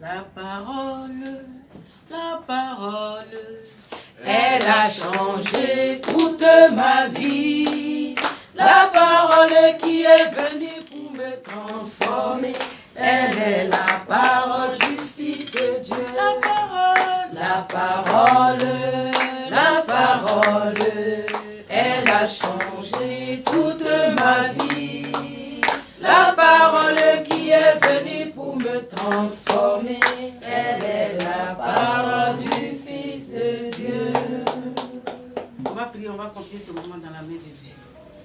La parole, elle a changé toute ma vie. La parole qui est venue pour me transformer, elle est la parole du Fils de Dieu. La parole, elle a changé toute ma vie. La parole qui est venue pour me transformer, elle est la parole du Fils de Dieu. On va prier, on va confier ce moment dans la main de Dieu.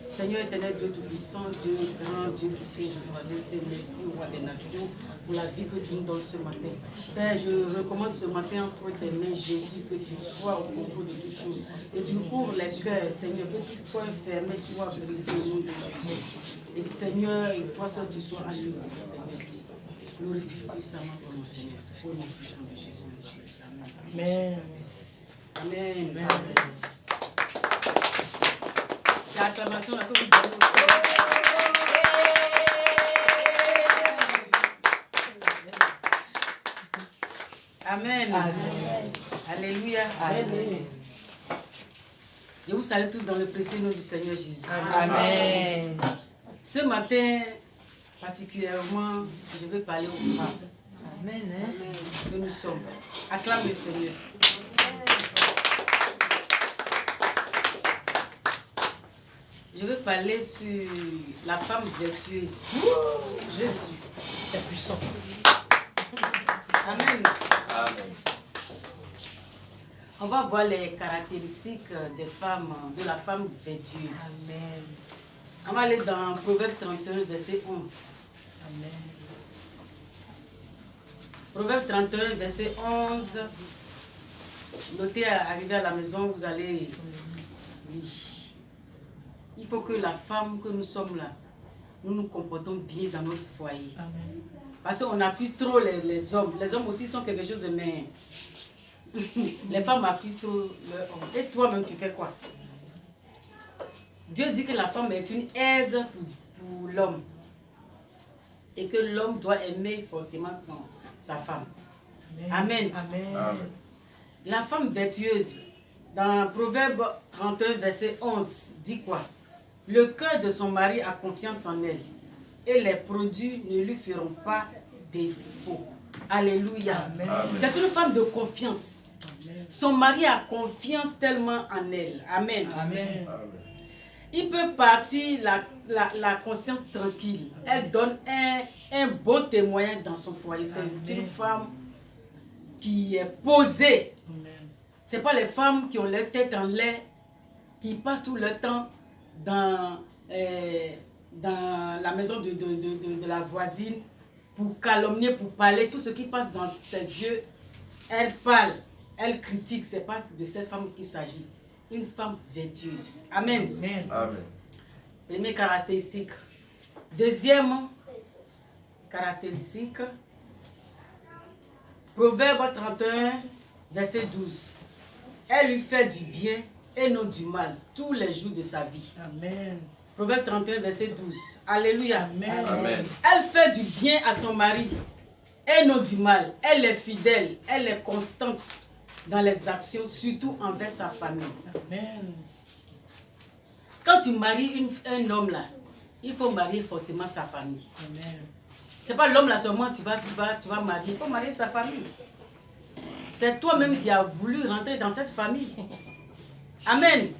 Seigneur éternel, Dieu tout-puissant, Dieu grand, Dieu qui siège au troisième ciel, merci au roi des nations pour la vie que tu nous donnes ce matin. Père, je recommence ce matin entre tes mains, Jésus, que tu sois au contrôle de toutes choses. Et tu ouvres les cœurs, Seigneur, que tu sois fermé, soit brisé au nom de Jésus. Et Seigneur, et toi seul tu sois à l'œuvre, Seigneur. Glorifie puissamment ton nom, Seigneur. Au nom puissant de Jésus, nous Amen. Amen. Amen. L'acclamation là que vous donnez au Seigneur. Amen. Amen. Alléluia. Amen. Je vous salue tous dans le précieux nom du Seigneur Jésus. Amen. Ce matin, particulièrement, je vais parler aux femmes. Amen. Amen. Que nous sommes. Acclame le Seigneur. Je vais parler sur la femme vertueuse. Jésus, c'est puissant. Amen. Amen. On va voir les caractéristiques des femmes, de la femme vertueuse. Amen. On va aller dans Proverbe 31, verset 11. Amen. Proverbe 31, verset 11. Notez, arrivé à la maison, vous allez lire. Il faut que la femme que nous sommes là, nous nous comportons bien dans notre foyer. Amen. Parce qu'on accuse trop les hommes. Les hommes aussi sont quelque chose de mais. Les femmes accusent trop leurs hommes. Et toi-même, tu fais quoi? Dieu dit que la femme est une aide pour l'homme. Et que l'homme doit aimer forcément sa femme. Amen. Amen. Amen. Amen. La femme vertueuse, dans Proverbe 31, verset 11, dit quoi? Le cœur de son mari a confiance en elle. Et les produits ne lui feront pas défaut. Alléluia. C'est une femme de confiance. Amen. Son mari a confiance tellement en elle. Amen. Amen. Il peut partir la conscience tranquille. Elle donne un bon témoignage dans son foyer. C'est une femme qui est posée. Ce n'est pas les femmes qui ont leur tête en l'air, qui passent tout leur temps dans la maison de la voisine pour calomnier, pour parler. Tout ce qui passe dans ses yeux, elle parle, elle critique. Ce n'est pas de cette femme qu'il s'agit. Une femme vertueuse. Amen. Amen. Amen. Première caractéristique. Deuxième caractéristique. Proverbe 31, verset 12. Elle lui fait du bien et non du mal tous les jours de sa vie. Amen. Proverbe 31, verset 12. Alléluia. Amen. Amen. Elle fait du bien à son mari et non du mal. Elle est fidèle, elle est constante dans les actions, surtout envers sa famille. Amen. Quand tu maries un homme là, il faut marier forcément sa famille. Amen. C'est pas l'homme là seulement tu vas marier, il faut marier sa famille. C'est toi-même qui as voulu rentrer dans cette famille. Amen.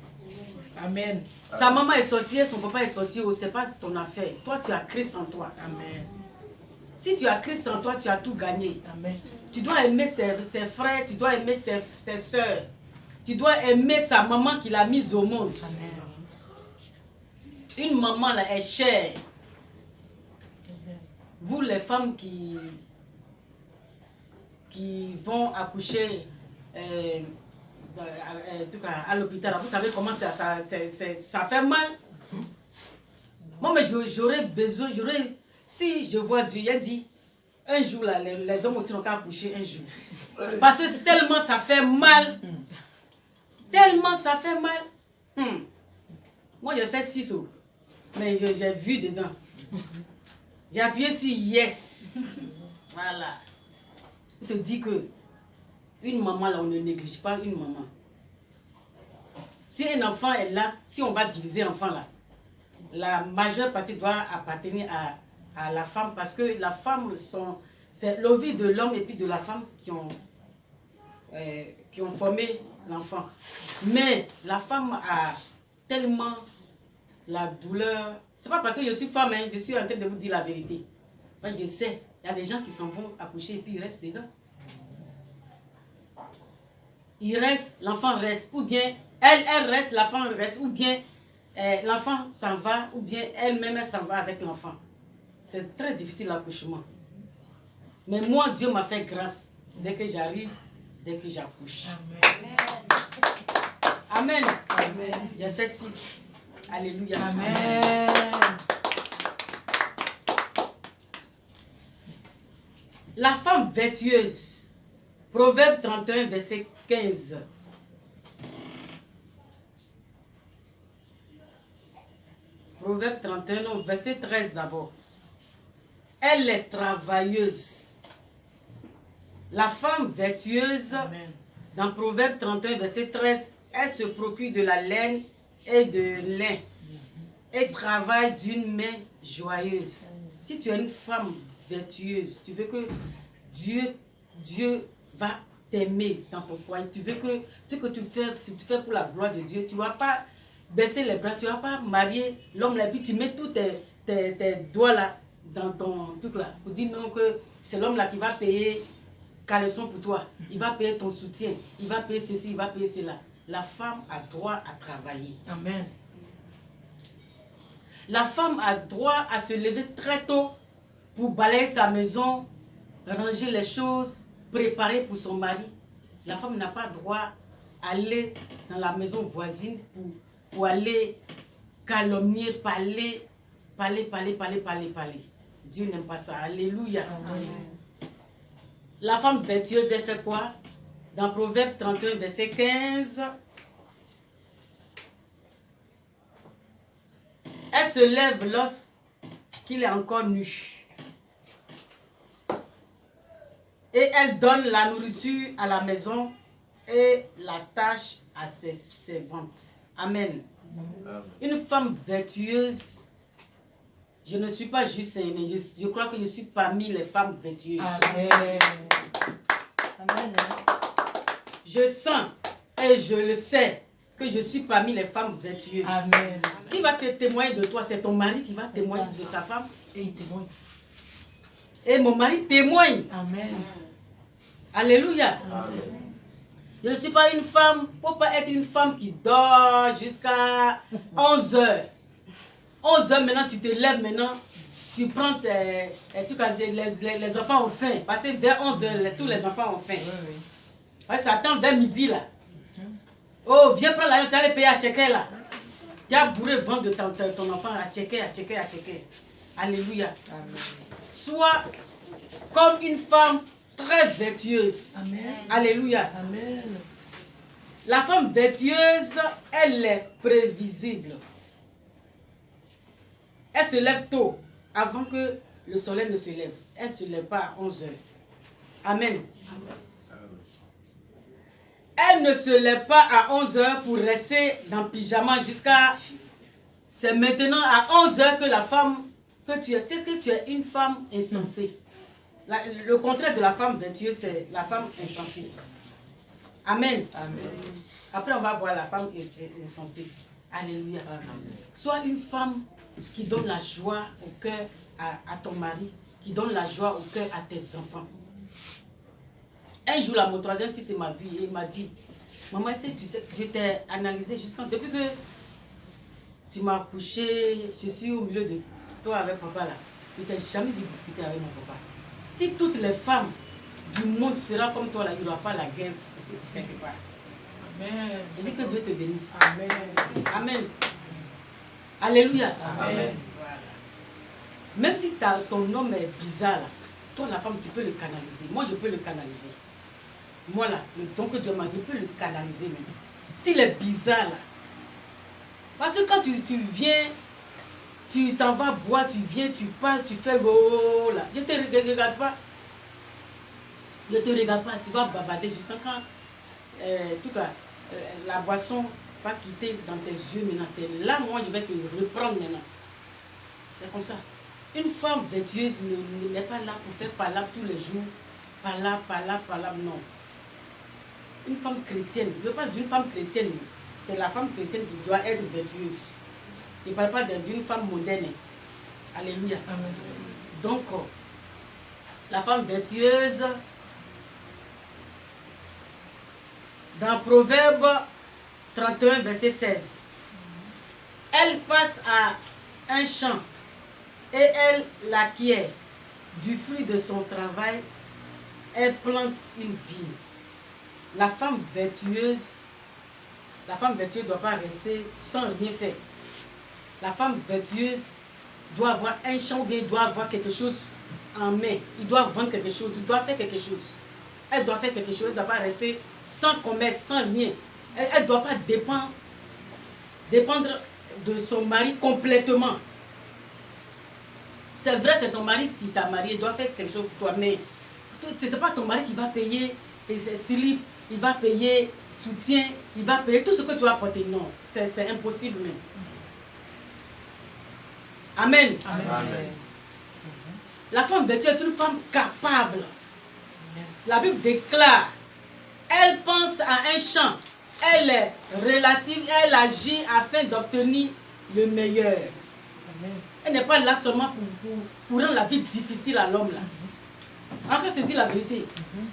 Amen. Sa maman est sorcière, son papa est sorcier, c'est pas ton affaire. Toi, tu as Christ en toi. Amen. Si tu as Christ en toi, tu as tout gagné. Amen. Tu dois aimer ses frères, tu dois aimer ses soeurs. Tu dois aimer sa maman qui l'a mise au monde. Amen. Une maman là est chère. Amen. Vous les femmes qui vont accoucher à l'hôpital, vous savez comment ça fait mal. Moi, mais j'aurais besoin, si je vois Dieu, il dit, un jour, là, les hommes aussi n'ont qu'à accoucher un jour. Parce que tellement ça fait mal. Tellement ça fait mal. Moi, j'ai fait 6 os. Mais j'ai vu dedans. J'ai appuyé sur yes. Voilà. Je te dis que une maman, là, on ne néglige pas une maman. Si un enfant est là, si on va diviser l'enfant là, la majeure partie doit appartenir à la femme parce que la femme, c'est le vie de l'homme et puis de la femme qui ont formé l'enfant. Mais la femme a tellement la douleur. C'est pas parce que je suis femme, hein, je suis en train de vous dire la vérité. Moi, je sais, il y a des gens qui s'en vont accoucher et puis ils restent dedans. Il reste, l'enfant reste, ou bien elle reste, l'enfant reste, ou bien l'enfant s'en va, ou bien elle-même s'en va avec l'enfant. C'est très difficile l'accouchement. Mais moi, Dieu m'a fait grâce dès que j'arrive, dès que j'accouche. Amen. Amen. J'ai fait 6. Alléluia. Amen. La femme vertueuse. Proverbe 31, verset 15. Proverbe 31, non, verset 13 d'abord. Elle est travailleuse. La femme vertueuse, amen, dans Proverbe 31, verset 13, elle se procure de la laine et de lin et travaille d'une main joyeuse. Si tu es une femme vertueuse, tu veux que Dieu va t'aimer dans ton foyer. Tu veux que ce que tu fais pour la gloire de Dieu, tu ne vas pas baisser les bras, tu ne vas pas marier l'homme là, puis tu mets tous tes doigts là dans ton truc là, pour dire non que c'est l'homme là qui va payer caleçon pour toi, il va payer ton soutien, il va payer ceci, il va payer cela. La femme a droit à travailler. Amen. La femme a droit à se lever très tôt pour balayer sa maison, ranger les choses, préparer pour son mari. La femme n'a pas droit à aller dans la maison voisine pour aller calomnier, parler. Dieu n'aime pas ça. Alléluia. Amen. La femme vertueuse, elle fait quoi? Dans Proverbe 31, verset 15, elle se lève lorsqu'il est encore nu. Et elle donne la nourriture à la maison et la tâche à ses servantes. Amen. Amen. Une femme vertueuse, je ne suis pas juste, je crois que je suis parmi les femmes vertueuses. Amen. Amen. Je sens et je le sais que je suis parmi les femmes vertueuses. Amen. Qui va te témoigner de toi? C'est ton mari qui va témoigner de sa femme. Et il témoigne. Et mon mari témoigne. Amen. Alléluia. Amen. Je ne suis pas une femme, il ne faut pas être une femme qui dort jusqu'à 11 heures. 11 heures maintenant, tu te lèves maintenant, tu prends les enfants ont faim. Parce que vers 11 heures, tous les enfants ont faim. Oui. Parce que ça attend vers midi là. Oh, viens prendre l'argent, tu as les payer à checker là. Tu as bourré le ventre de ton enfant à checker. Alléluia. Amen. Sois comme une femme très vertueuse. Amen. Alléluia. Amen. La femme vertueuse, elle est prévisible. Elle se lève tôt, avant que le soleil ne se lève. Elle ne se lève pas à 11 heures. Amen. Elle ne se lève pas à 11 heures pour rester dans le pyjama jusqu'à... C'est maintenant à 11 heures que la femme... Que tu es une femme insensée. Le contraire de la femme vertueuse, c'est la femme insensée. Amen. Amen. Après, on va voir la femme insensée. Alléluia. Amen. Sois une femme qui donne la joie au cœur à ton mari, qui donne la joie au cœur à tes enfants. Un jour, là, mon troisième fils m'a vu et il m'a dit, maman, tu sais, je t'ai analysé justement depuis que tu m'as accouché, je suis au milieu de toi avec papa là. Je ne t'ai jamais vu discuter avec mon papa. Si toutes les femmes du monde seront comme toi là, il n'y aura pas la guerre quelque part. Amen. Je dis que Dieu te bénisse. Amen. Amen. Alléluia. Amen. Voilà. Même si ton homme est bizarre, là, toi la femme, tu peux le canaliser. Moi, je peux le canaliser. Moi là, le don que Dieu m'a dit, je peux le canaliser même. S'il est bizarre là. Parce que quand tu viens, tu t'en vas boire, tu viens, tu parles, tu fais oh là. Je ne te regarde pas. Ne te regarde pas, tu vas bavarder jusqu'à quand la boisson va quitter dans tes yeux maintenant. C'est là, moi, je vais te reprendre maintenant. C'est comme ça. Une femme vertueuse n'est pas là pour faire palabre tous les jours. Palabre, non. Une femme chrétienne, je parle d'une femme chrétienne. C'est la femme chrétienne qui doit être vertueuse. Je ne parle pas d'une femme moderne. Alléluia. Amen. Donc, la femme vertueuse, dans Proverbe 31, verset 16, elle passe à un champ et elle l'acquiert. Du fruit de son travail, elle plante une vigne. La femme vertueuse ne doit pas rester sans rien faire. La femme vertueuse doit avoir un champ ou bien doit avoir quelque chose en main. Il doit vendre quelque chose, il doit faire quelque chose. Elle doit faire quelque chose, elle ne doit pas rester sans commerce, sans rien. Elle ne doit pas dépendre de son mari complètement. C'est vrai, c'est ton mari qui t'a marié, il doit faire quelque chose pour toi, mais ce n'est pas ton mari qui va payer slip, il va payer soutien, il va payer tout ce que tu vas apporter. Non, c'est impossible même. Amen. Amen. Amen. La femme vertueuse est une femme capable. La Bible déclare, elle pense à un champ, elle est relative, elle agit afin d'obtenir le meilleur. Amen. Elle n'est pas là seulement pour rendre la vie difficile à l'homme là. Encore c'est dit la vérité.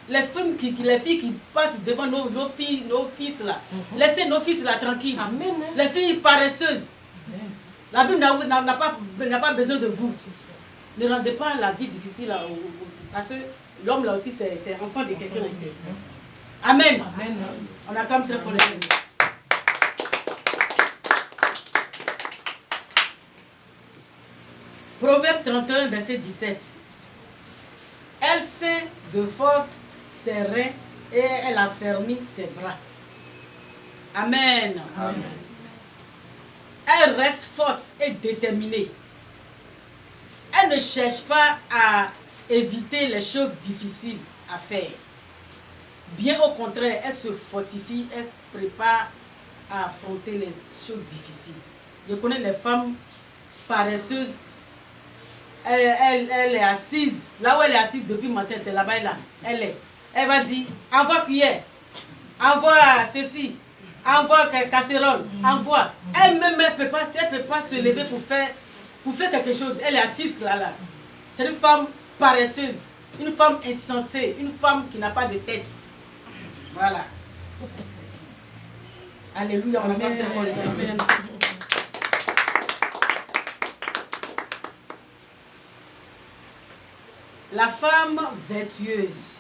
Les filles qui passent devant nos fils là, laissez nos fils là tranquilles. Amen. Les filles paresseuses. Amen. La Bible n'a pas besoin de vous. Ne rendez pas la vie difficile là, parce que l'homme là aussi c'est enfant de quelqu'un aussi. Amen. Amen. On acclame très fort le Seigneur. Proverbe 31, verset 17. Elle sait de force ses reins et elle affermit ses bras. Amen. Amen. Elle reste forte et déterminée. Elle ne cherche pas à éviter les choses difficiles à faire. Bien au contraire, elle se fortifie, elle se prépare à affronter les choses difficiles. Je connais les femmes paresseuses. Elle est assise. Là où elle est assise depuis le matin, c'est là-bas là. Elle va dire, envoie cuillère, envoie ceci, envoie casserole, envoie. Elle-même, elle ne peut pas se lever pour faire quelque chose. Elle est assise là. C'est une femme paresseuse, une femme insensée, une femme qui n'a pas de tête. Voilà. Alléluia, on entend très fort le Seigneur. La femme vertueuse,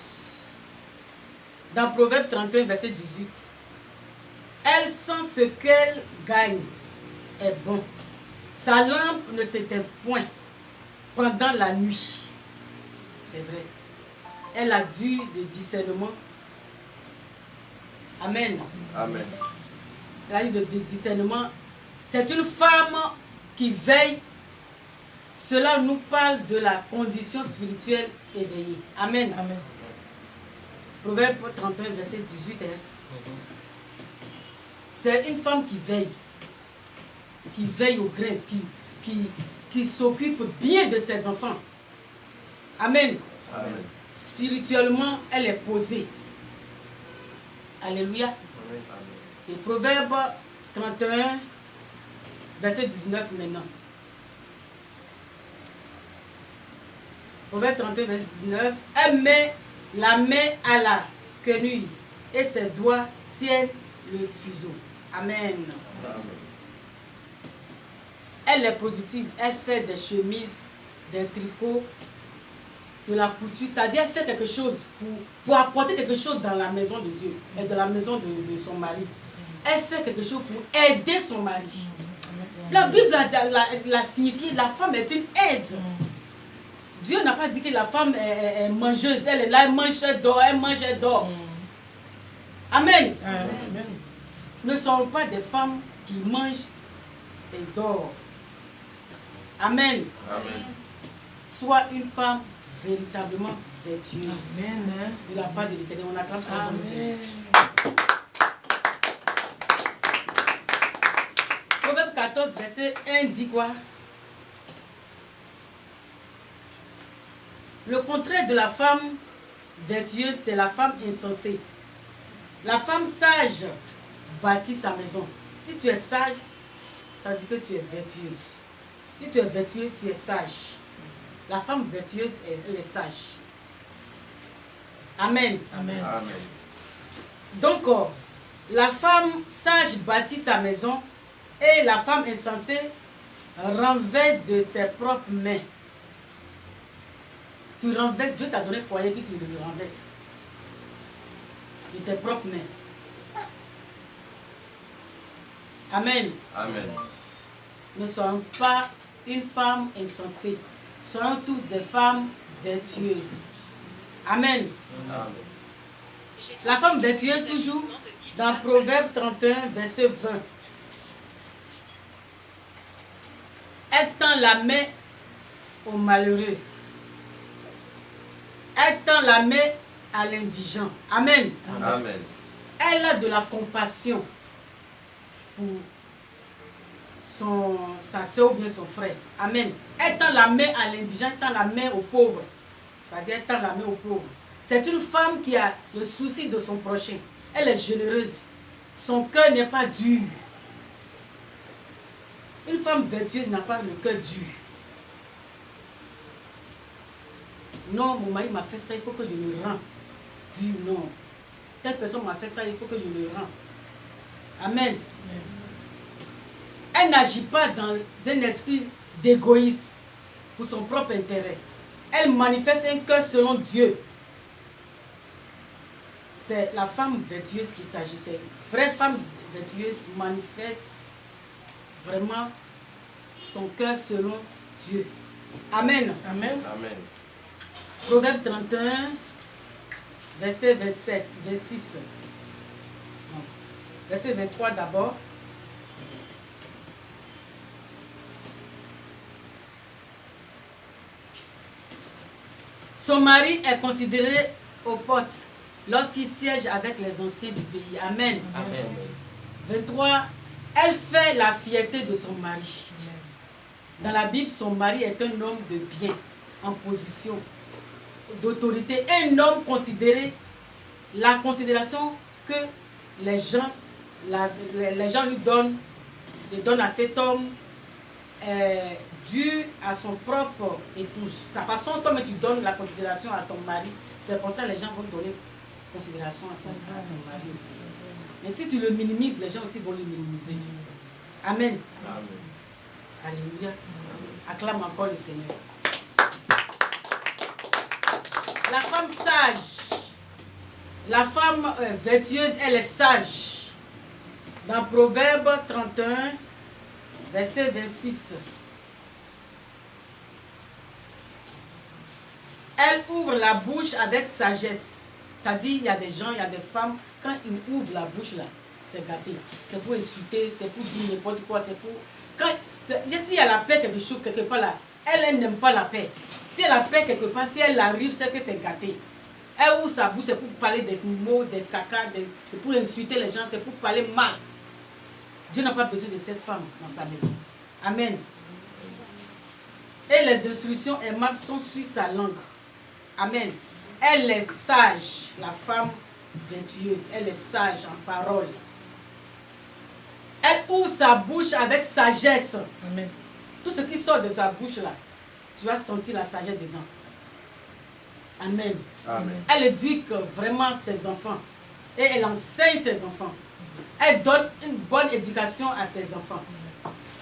dans Proverbe 31, verset 18, elle sent ce qu'elle gagne est bon. Sa lampe ne s'éteint point pendant la nuit. C'est vrai. Elle a dû de discernement. Amen. Amen. Elle a eu de discernement. C'est une femme qui veille. Cela nous parle de la condition spirituelle éveillée. Amen. Amen. Proverbe 31, verset 18. C'est une femme qui veille au grain, qui s'occupe bien de ses enfants. Amen. Amen. Spirituellement, elle est posée. Alléluia. Amen. Et Proverbe 31, verset 19 maintenant. Proverbe 31, verset 19. Elle met la main à la quenouille et ses doigts tiennent le fuseau. Amen. Amen. Elle est productive. Elle fait des chemises, des tricots, de la couture. C'est-à-dire elle fait quelque chose pour apporter quelque chose dans la maison de Dieu et dans la maison de son mari. Elle fait quelque chose pour aider son mari. La Bible l'a signifié, la femme est une aide. Dieu n'a pas dit que la femme est mangeuse. Elle est là, elle mange, elle dort, elle mange, elle dort. Amen. Amen. Ne sommes pas des femmes qui mangent et dorment. Amen. Amen. Sois une femme véritablement vertueuse. Amen. De la part de l'Éternel, on acclame ton nom, Seigneur. Proverbe 14, verset 1 dit quoi? Le contraire de la femme vertueuse, c'est la femme insensée. La femme sage bâtit sa maison. Si tu es sage, ça veut dire que tu es vertueuse. Si tu es vertueux, tu es sage. La femme vertueuse, elle est sage. Amen. Amen. Amen. Donc, la femme sage bâtit sa maison et la femme insensée renverse de ses propres mains. Tu renverses, Dieu t'a donné le foyer, puis tu le renverses. De tes propres mains. Amen. Amen. Ne soyons pas une femme insensée. Soyons tous des femmes vertueuses. Amen. Amen. La femme vertueuse, toujours dans Proverbe 31, verset 20. Elle tend la main aux malheureux. Elle tend la main à l'indigent. Amen. Amen. Elle a de la compassion pour sa soeur ou bien son frère. Amen. Elle tend la main à l'indigent, elle tend la main aux pauvres. C'est-à-dire, elle tend la main aux pauvres. C'est une femme qui a le souci de son prochain. Elle est généreuse. Son cœur n'est pas dur. Une femme vertueuse n'a pas le cœur dur. Non, mon mari m'a fait ça, il faut que je le rende. Dur, non. Telle personne m'a fait ça, il faut que je le rende. Amen. Elle n'agit pas dans un esprit d'égoïsme pour son propre intérêt. Elle manifeste un cœur selon Dieu. C'est la femme vertueuse qui s'agit. C'est une vraie femme vertueuse manifeste vraiment son cœur selon Dieu. Amen. Amen. Amen. Proverbe 31, verset 27, 26. Non. Verset 23 d'abord. Son mari est considéré aux portes lorsqu'il siège avec les anciens du pays. Amen. Amen. 23. Elle fait la fierté de son mari. Dans la Bible, son mari est un homme de bien, en position d'autorité. Un homme considéré, la considération que les gens lui donnent à cet homme dû à son propre épouse. Sa façon dont tu donnes la considération à ton mari, c'est comme ça que les gens vont donner considération à ton mari aussi. Mais si tu le minimises, les gens aussi vont le minimiser. Amen. Amen. Alléluia. Acclame encore le Seigneur. La femme sage, la femme vertueuse, elle est sage. Dans Proverbe 31, verset 26. Elle ouvre la bouche avec sagesse. Ça dit, il y a des gens, il y a des femmes, quand ils ouvrent la bouche là, c'est gâté. C'est pour insulter, c'est pour dire n'importe quoi, c'est pour... Quand s'il y a la paix quelque part là, elle n'aime pas la paix. Si elle a la paix quelque part, si elle arrive, c'est que c'est gâté. Elle ouvre sa bouche, c'est pour parler des mots, des caca, pour insulter les gens, c'est pour parler mal. Dieu n'a pas besoin de cette femme dans sa maison. Amen. Et les instructions aimables sont sur sa langue. Amen. Elle est sage, la femme vertueuse. Elle est sage en parole. Elle ouvre sa bouche avec sagesse. Amen. Tout ce qui sort de sa bouche là, tu vas sentir la sagesse dedans. Amen. Amen. Elle éduque vraiment ses enfants. Et elle enseigne ses enfants. Elle donne une bonne éducation à ses enfants.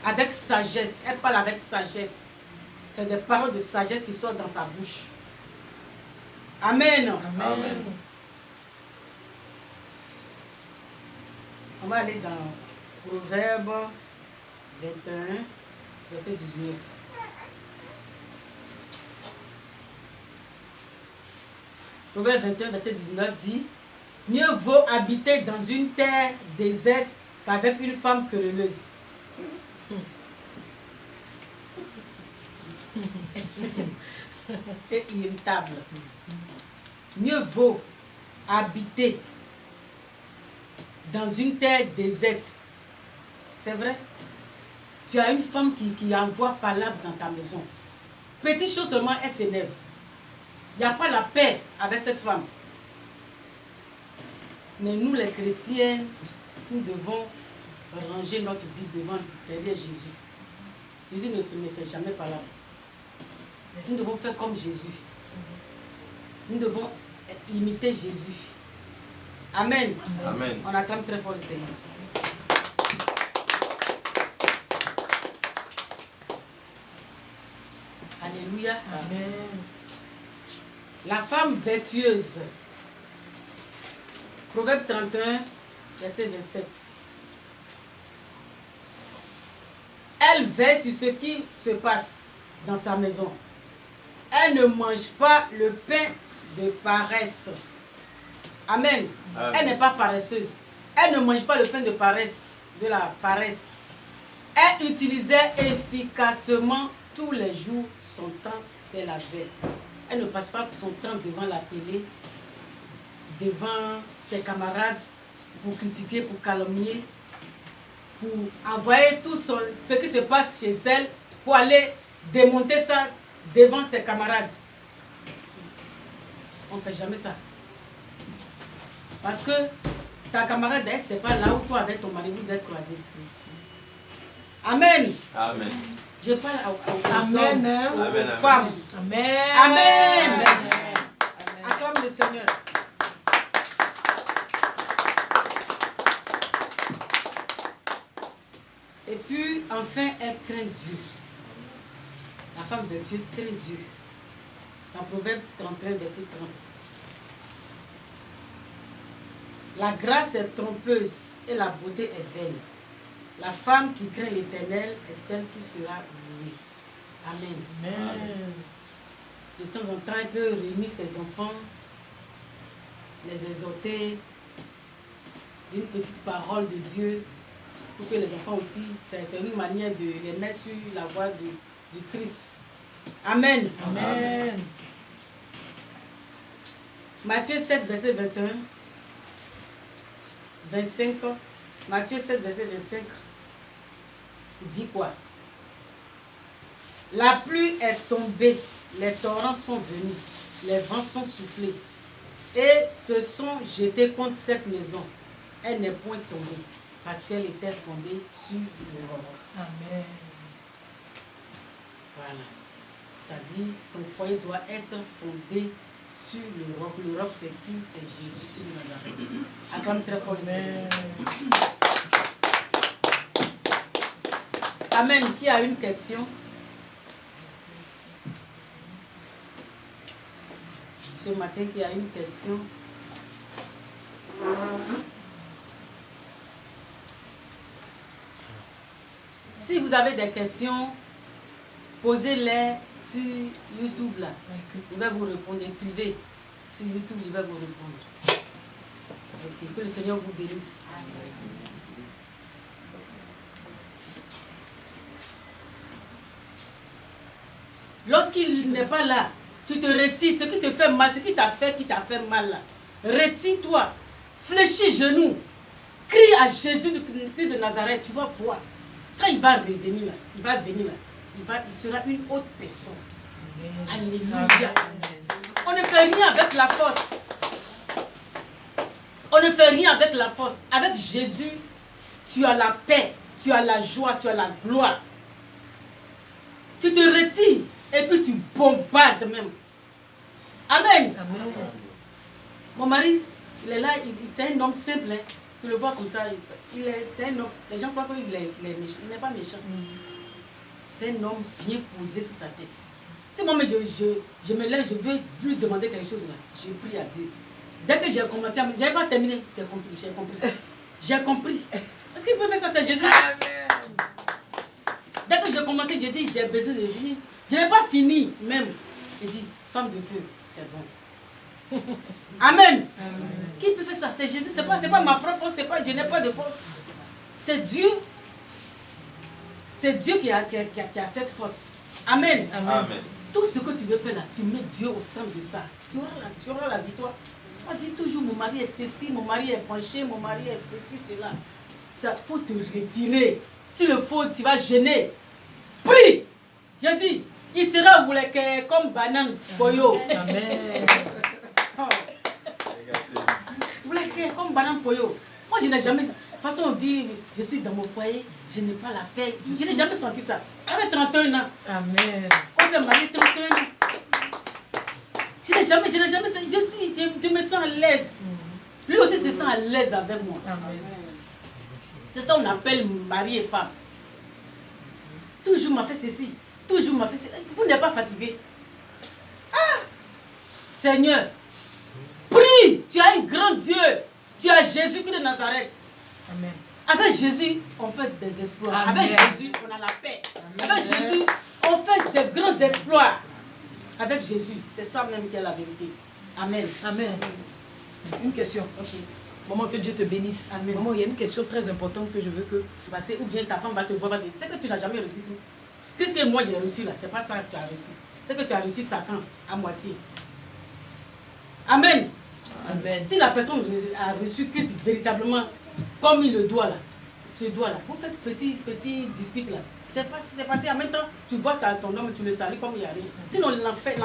Avec sagesse. Elle parle avec sagesse. C'est des paroles de sagesse qui sortent dans sa bouche. Amen. Amen. On va aller dans Proverbe 21, verset 19. Proverbe 21, verset 19 dit: mieux vaut habiter dans une terre déserte qu'avec une femme querelleuse. Et irritable. mieux vaut habiter dans une terre déserte. C'est vrai? Tu as une femme qui envoie palabre dans ta maison. Petite chose seulement, elle s'énerve. Il n'y a pas la paix avec cette femme. Mais nous, les chrétiens, nous devons ranger notre vie derrière Jésus. Jésus ne fait jamais palabre. Nous devons faire comme Jésus. Nous devons imiter Jésus. Amen. Amen. On acclame très fort le Seigneur. Alléluia. Amen. La femme vertueuse. Proverbe 31, verset 27. Elle veille sur ce qui se passe dans sa maison. Elle ne mange pas le pain de paresse. Amen. Amen. Elle n'est pas paresseuse. Elle ne mange pas le pain de paresse, de la paresse. Elle utilisait efficacement tous les jours son temps qu'elle avait. Elle ne passe pas son temps devant la télé, devant ses camarades, pour critiquer, pour calomnier, pour envoyer tout ce qui se passe chez elle, pour aller démonter ça devant ses camarades. On ne fait jamais ça. Parce que ta camarade, elle ne sait pas là où toi avec ton mari vous êtes croisés. Amen. Amen. Je parle aux Amen. hommes, aux Amen. femmes. Amen. Amen. Amen. Acclame le Seigneur. Et puis, enfin, elle craint Dieu. La femme vertueuse craint Dieu. Dans Proverbe 31, verset 30. La grâce est trompeuse et la beauté est vaine. La femme qui craint l'Éternel est celle qui sera louée. Amen. Amen. De temps en temps, elle peut réunir ses enfants, les exhorter d'une petite parole de Dieu, pour que les enfants aussi, c'est une manière de les mettre sur la voie du Christ. Amen. Amen. Matthieu 7, verset 21, 25. Matthieu 7, verset 25, dit quoi? La pluie est tombée, les torrents sont venus, les vents sont soufflés et se sont jetés contre cette maison. Elle n'est point tombée parce qu'elle était fondée sur le roc. Amen. Voilà. C'est-à-dire, ton foyer doit être fondé sur le roc. Le roc, c'est qui? C'est Jésus de Nazareth. Acclame très fort le Seigneur. Amen. Qui a une question? Ce matin, qui a une question? Si vous avez des questions, posez-les sur YouTube là. Je vais vous répondre. Écrivez sur YouTube, je vais vous répondre. Okay. Que le Seigneur vous bénisse. Lorsqu'il n'est pas là, tu te retires. Ce qui te fait mal, ce qui t'a fait mal là. Retire-toi. Fléchis genoux. Crie à Jésus de Nazareth. Tu vas voir. Quand il va revenir là, il va venir là. Il sera une autre personne. Alléluia. On ne fait rien avec la force. On ne fait rien avec la force. Avec Jésus, tu as la paix, tu as la joie, tu as la gloire. Tu te retires et puis tu bombardes même. Amen. Amen. Mon mari, il est là, c'est un homme simple. Hein. Tu le vois comme ça. C'est un homme. Les gens croient qu'il est méchant. Il n'est pas méchant. C'est un homme bien posé sur sa tête. Si moi, je me lève, je veux lui demander quelque chose là, je prie à Dieu. Dès que j'ai commencé à me dire, je n'avais pas terminé, c'est compris, j'ai compris. J'ai compris. Est-ce qu'il peut faire ça, c'est Jésus? Amen. Dès que j'ai commencé, j'ai dit, j'ai besoin de venir. Je n'ai pas fini même. Il dit, femme de feu, c'est bon. Amen. Amen. Qui peut faire ça? C'est Jésus. C'est pas ma propre force, je n'ai pas de force. C'est Dieu. C'est Dieu qui a cette force. Amen. Amen. Amen. Tout ce que tu veux faire là, tu mets Dieu au centre de ça. Tu auras la victoire. On dit toujours, mon mari est ceci, mon mari est penché, mon mari est ceci, cela. Ça, faut te retirer. S'il le faut, tu vas gêner. Prie. J'ai dit, il sera comme banane, poyo. Amen. Comme banane, poyo. Moi, je n'ai jamais... De toute façon, on dit, je suis dans mon foyer, je n'ai pas la paix. Je n'ai jamais senti ça. Avec 31 ans. Amen. On s'est marié 31 ans. Je n'ai jamais senti. Je me sens à l'aise. Lui aussi se sent à l'aise avec moi. Amen. C'est ça qu'on appelle mari et femme. Toujours m'a fait ceci. Toujours m'a fait ceci. Vous n'êtes pas fatigué. Ah! Seigneur, prie. Tu as un grand Dieu. Tu as Jésus-Christ de Nazareth. Amen. Avec Jésus, on fait des exploits. Amen. Avec Jésus, on a la paix. Amen. Avec Jésus, on fait des grands exploits. Avec Jésus, c'est ça même qui est la vérité. Amen. Amen. Une question. Okay. Maman, que Dieu te bénisse. Amen. Maman, il y a une question très importante que je veux que tu passes. Ou bien ta femme va te voir, va te dire, c'est que tu n'as jamais reçu Christ. Qu'est-ce que moi j'ai reçu là? C'est pas ça que tu as reçu. C'est que tu as reçu Satan à moitié. Amen. Amen. Si la personne a reçu Christ véritablement comme il le doit là, ce doigt là, vous faites petit dispute là. C'est passé en même temps, tu vois ton homme, tu le salues comme il y a rien. Sinon l'enfer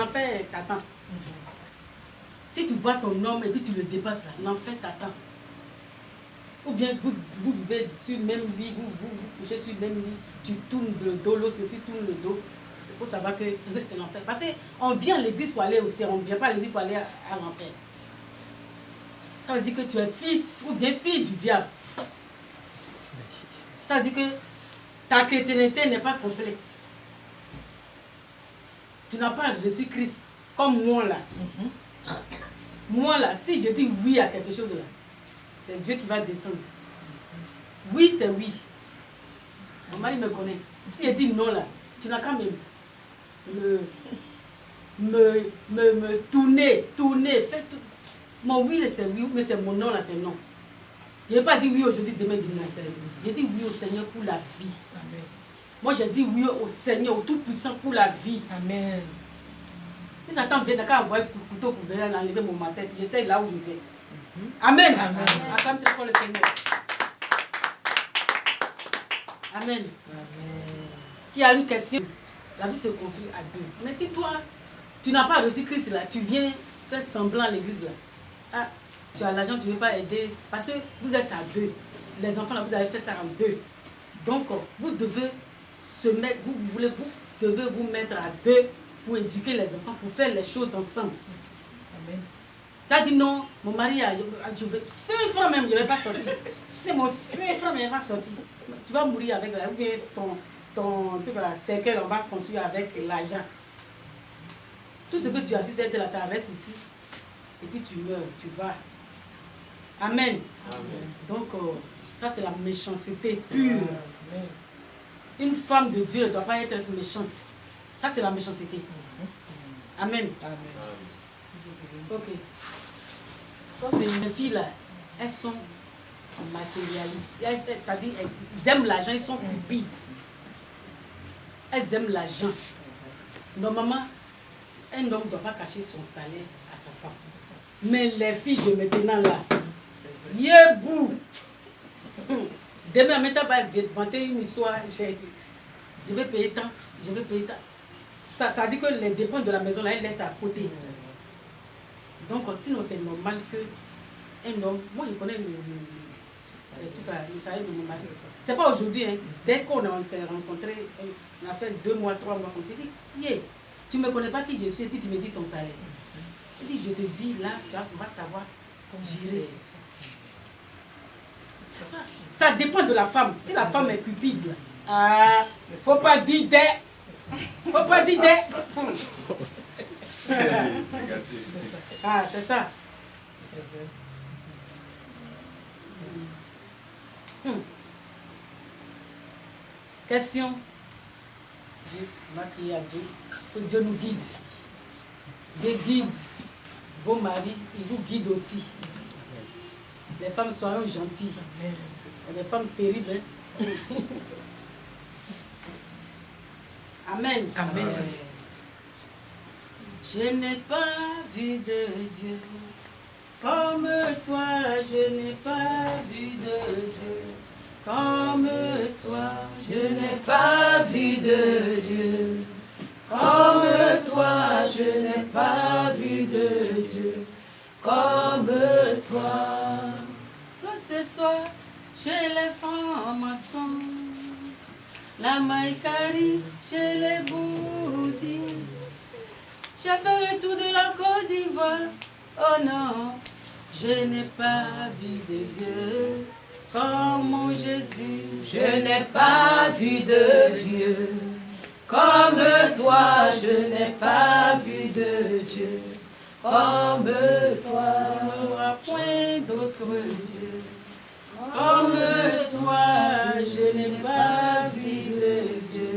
t'attend. Si tu vois ton homme et puis tu le dépasses là, l'enfer t'attend. Ou bien vous vivez sur le même lit, vous couchez sur le même lit, tu tournes le dos, l'autre tu tournes le dos. Il faut savoir que c'est l'enfer. Parce qu'on vient à l'église pour aller au ciel, on ne vient pas à l'église pour aller à l'enfer. Ça veut dire que tu es fils ou bien fille du diable. Ça veut dire que ta chrétienté n'est pas complète. Tu n'as pas reçu Christ comme moi là. Moi là, si je dis oui à quelque chose là, c'est Dieu qui va descendre. Oui, c'est oui. Mon mari me connaît. Si je dis non là, tu n'as qu'à me tourner, fais tout. Mon oui c'est oui, mais c'est mon non là, c'est non. Je n'ai pas dit oui aujourd'hui, demain, dimanche. J'ai dit oui au Seigneur pour la vie. Amen. Moi, j'ai dit oui au Seigneur, au Tout-Puissant pour la vie. Amen. Si Satan vient, quand envoyer le couteau pour venir enlever ma tête, je sais là où je vais. Amen. Amen. Acclame très fort le Seigneur. Amen. Amen. Qui a une question? La vie se construit à deux. Mais si toi, tu n'as pas reçu Christ là, tu viens faire semblant à l'église là. Ah, tu as l'argent, tu ne veux pas aider. Parce que vous êtes à deux. Les enfants là, vous avez fait ça en deux. Donc, vous devez vous devez vous mettre à deux pour éduquer les enfants, pour faire les choses ensemble. Amen. Tu as dit non, mon mari, je veux 5 francs même, je ne vais pas sortir. C'est mon 5 francs, mais je ne vais pas sortir. Tu vas mourir avec la, ou bien ton cercle, on va construire avec l'argent. Tout ce que tu as su, c'est de la, ça reste ici. Et puis tu meurs, tu vas. Amen. Amen. Donc, ça c'est la méchanceté pure. Amen. Une femme de Dieu ne doit pas être méchante. Ça c'est la méchanceté. Amen. Amen. Ok. Sauf que les filles là, elles sont matérialistes. C'est-à-dire, elles aiment l'argent, elles sont cupides. Elles aiment l'argent. Normalement, un homme ne doit pas cacher son salaire à sa femme. Mais les filles de maintenant là, yébou! Demain, maintenant, va inventer une histoire. Je vais payer tant, je vais payer tant. Ça dit que les dépenses de la maison là, elles laissent à côté. Donc, sinon, c'est normal qu'un homme, moi je connais le salaire de mon mari. C'est pas aujourd'hui, hein. Dès qu'on s'est rencontrés, on a fait 2 mois, 3 mois, on s'est dit, yeah, tu ne me connais pas qui je suis et puis tu me dis ton salaire. Il dit, je te dis là, tu vois, on va savoir gérer. C'est ça. Ça dépend de la femme. Si la femme est cupide, faut pas dire des. Faut pas dire des. Ah, c'est ça. Question. Dieu, on va prier à Dieu. Que Dieu nous guide. Dieu guide vos maris, il vous guide aussi. Les femmes soyons gentilles. Les femmes terribles. Amen. Amen. Je n'ai pas vu de Dieu comme toi, je n'ai pas vu de Dieu comme toi, je n'ai pas vu de Dieu comme toi, je n'ai pas vu de Dieu comme toi. Que ce soit chez les francs-maçons, la Maïkari, chez les bouddhistes. J'ai fait le tour de la Côte d'Ivoire. Oh non, je n'ai pas vu de Dieu comme mon Jésus. Je n'ai pas vu de Dieu comme toi. Je n'ai pas vu de Dieu comme toi. Il n'y aura point d'autre Dieu comme toi. Je n'ai pas vu de Dieu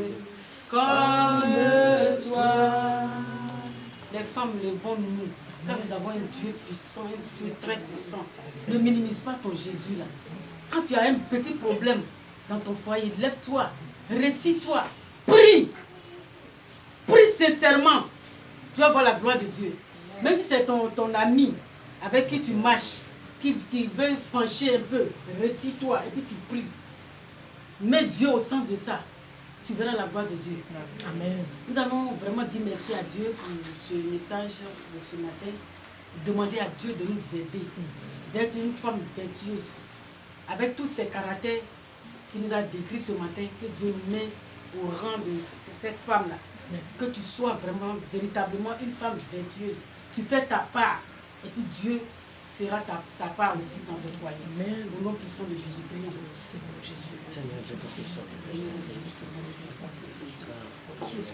comme toi. Les femmes, levons-nous. Quand nous avons un Dieu puissant, un Dieu très puissant, ne minimise pas ton Jésus là. Quand tu as un petit problème dans ton foyer, lève-toi, retire-toi, prie. Prie sincèrement. Tu vas voir la gloire de Dieu. Même si c'est ton ami avec qui tu marches, qui veut pencher un peu, retire-toi et puis tu pries. Mets Dieu au centre de ça. Tu verras la gloire de Dieu. Amen. Nous allons vraiment dire merci à Dieu pour ce message de ce matin. Demander à Dieu de nous aider, d'être une femme vertueuse, avec tous ces caractères qu'il nous a décrits ce matin, que Dieu nous met au rang de cette femme-là. Que tu sois vraiment, véritablement une femme vertueuse. Tu fais ta part, et puis Dieu fera sa part aussi dans ton foyer. Amen. Au nom puissant de Jésus, prions. Seigneur Jésus. Seigneur Jésus. Seigneur Jésus.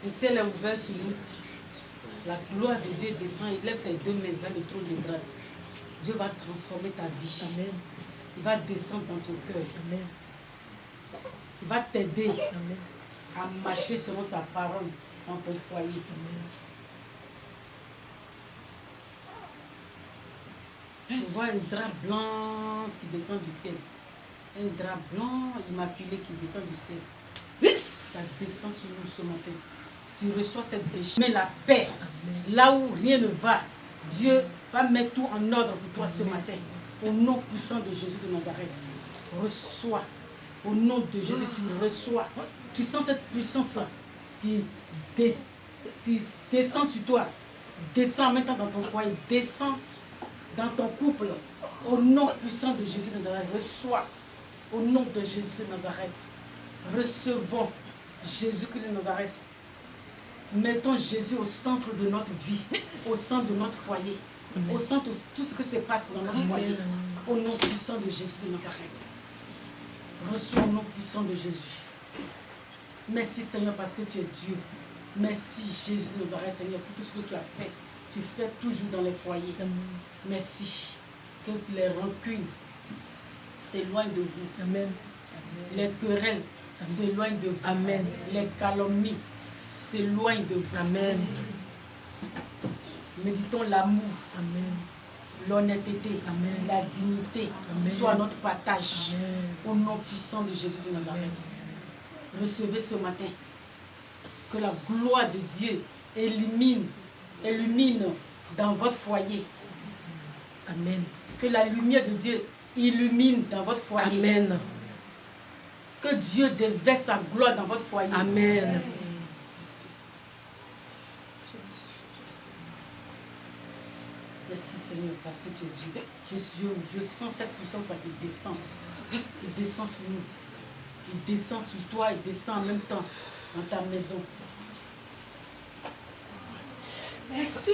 Le ciel est ouvert sur nous. La gloire de Dieu descend, il lève les deux mains vers le trône de grâce. Dieu va transformer ta vie. Amen. Il va descendre dans ton cœur. Amen. Il va t'aider à marcher selon sa parole dans ton foyer. Amen. Je vois un drap blanc qui descend du ciel. Un drap blanc immaculé qui descend du ciel. Ça descend sur nous ce matin. Tu reçois cette décharge. Mais la paix, là où rien ne va, Dieu va mettre tout en ordre pour toi ce matin. Au nom puissant de Jésus de Nazareth. Reçois. Au nom de Jésus, tu reçois. Tu sens cette puissance-là qui descend sur toi. Descend maintenant dans ton foyer. Descend dans ton couple. Au nom puissant de Jésus de Nazareth. Reçois. Au nom de Jésus de Nazareth. Recevons Jésus-Christ de Nazareth. Mettons Jésus au centre de notre vie, au centre de notre foyer, au centre de tout ce qui se passe dans notre foyer. Au nom puissant de Jésus de Nazareth. Reçois au nom puissant de Jésus. Merci Seigneur parce que tu es Dieu. Merci Jésus de Nazareth Seigneur pour tout ce que tu as fait. Tu fais toujours dans les foyers. Merci. Que les rancunes s'éloignent de vous. Amen. Les querelles s'éloignent de vous. Amen. Les calomnies s'éloignent de vous. Amen. Méditons l'amour. Amen. L'honnêteté. Amen. La dignité. Amen. Soit notre partage. Amen. Au nom puissant de Jésus de Nazareth. Amen. Recevez ce matin que la gloire de Dieu illumine dans votre foyer. Amen. Que la lumière de Dieu illumine dans votre foyer. Amen. Que Dieu déverse sa gloire dans votre foyer. Amen. Merci Seigneur parce que tu es Dieu. Je sens cette puissance qui descend. Il descend sur nous. Il descend sur toi, il descend en même temps dans ta maison. Merci,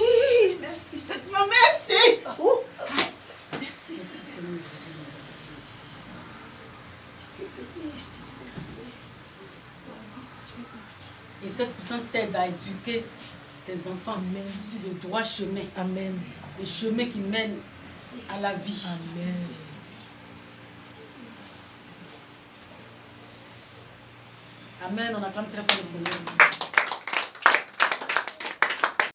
merci Seigneur, merci. Et cette puissante t'aide à éduquer tes enfants sur le droit chemin. Amen. Le chemin qui mène à la vie. Amen. Amen. On acclame très fort le Seigneur.